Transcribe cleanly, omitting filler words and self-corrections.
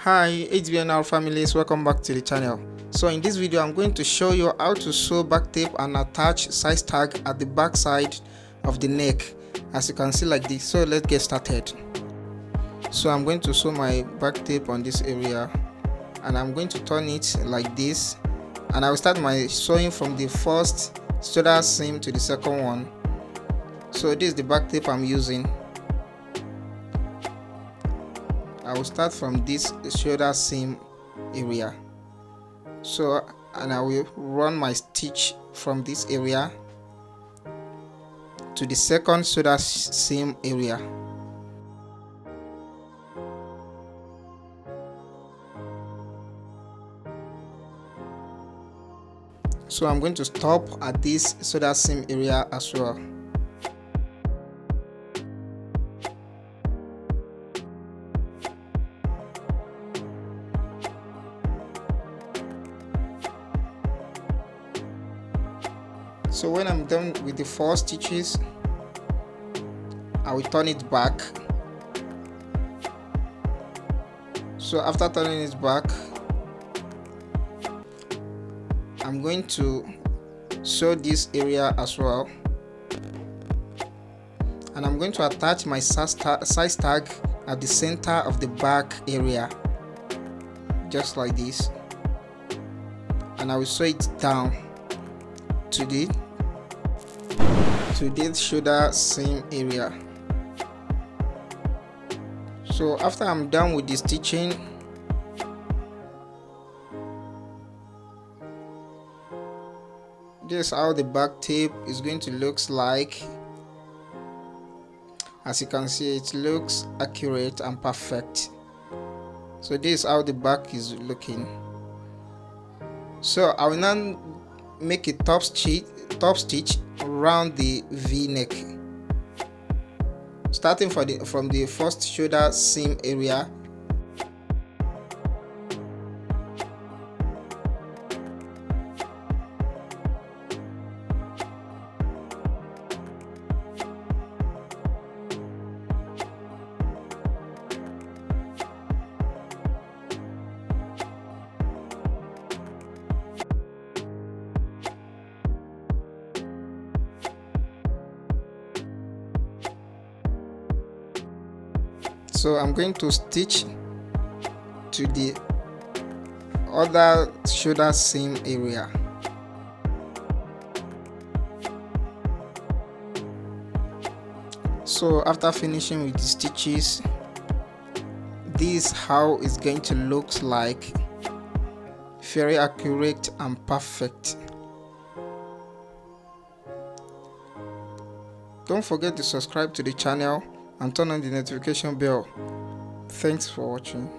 Hi HBNR families, welcome back to the channel. So in this video I'm going to show you how to sew back tape and attach size tag at the back side of the neck, as you can see like this. So let's get started. So I'm going to sew my back tape on this area and I'm going to turn it like this, and I will start my sewing from the first shoulder seam to the second one. So this is the back tape I'm using. I will start from this shoulder seam area. So, and I will run my stitch from this area to the second shoulder seam area. So I'm going to stop at this shoulder seam area as well. So when I'm done with the 4 stitches, I will turn it back. So after turning it back, I'm going to sew this area as well, and I'm going to attach my size tag at the center of the back area, just like this, and I will sew it down to this shoulder seam area. So after I'm done with the stitching, this is how the back tape is going to look like. As you can see, it looks accurate and perfect. So this is how the back is looking. So I will now make a top stitch around the V-neck, starting from the first shoulder seam area. So I'm going to stitch to the other shoulder seam area. So after finishing with the stitches, this is how it's going to look like. Very accurate and perfect. Don't forget to subscribe to the channel and turn on the notification bell. Thanks for watching.